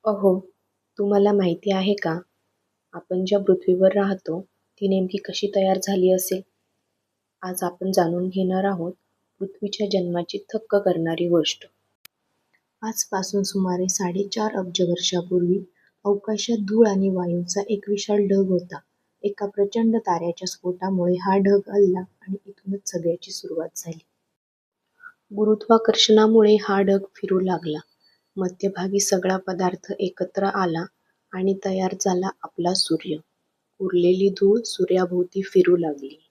अहो, तुम्हाला माहिती आहे का? आपण ज्या पृथ्वीवर राहतो, ती नेमकी कशी तयार झाली असेल? आज आपण जाणून घेणार आहोत पृथ्वीच्या जन्माची थक्क करणारी गोष्ट. आजपासून सुमारे 4.5 अब्ज वर्षापूर्वी अवकाशात धूळ आणि वायूंचा एक विशाल ढग होता. एका प्रचंड ताऱ्याच्या स्फोटामुळे हा ढग हलला आणि इथूनच सगळ्याची सुरुवात झाली. गुरुत्वाकर्षणामुळे हा ढग फिरू लागला. मध्यभागी सगळा पदार्थ एकत्र आला आणि तयार झाला आपला सूर्य. उरलेली धूळ सूर्याभोवती फिरू लागली.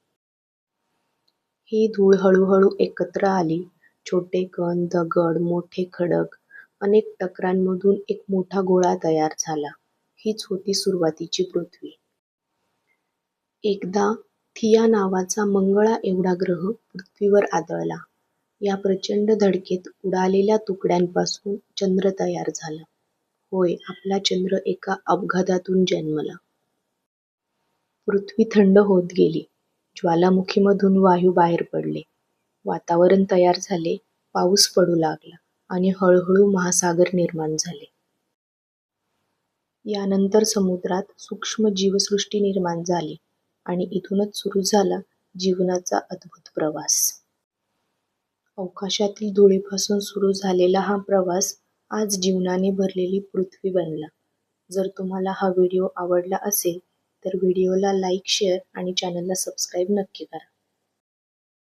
ही धूळ हळूहळू एकत्र आली. छोटे कण, दगड, मोठे खडक, अनेक टकरांमधून एक मोठा गोळा तयार झाला. हीच होती सुरुवातीची पृथ्वी. एकदा थिया नावाचा मंगळा एवढा ग्रह पृथ्वीवर आदळला. या प्रचंड धडकेत उडालेल्या तुकड्यांपासून चंद्र तयार झाला. होय, आपला चंद्र एका अपघातातून जन्मला. पृथ्वी थंड होत गेली. ज्वालामुखीमधून वायू बाहेर पडले. वातावरण तयार झाले. पाऊस पडू लागला आणि हळूहळू महासागर निर्माण झाले. यानंतर समुद्रात सूक्ष्म जीवसृष्टी निर्माण झाली आणि इथूनच सुरू झाला जीवनाचा अद्भुत प्रवास. अवकाशातील धुळीपासून सुरू झालेला हा प्रवास आज जीवनाने भरलेली पृथ्वी बनला. जर तुम्हाला हा व्हिडिओ आवडला असेल तर व्हिडिओला लाईक, शेअर आणि चॅनलला सबस्क्राईब नक्की करा.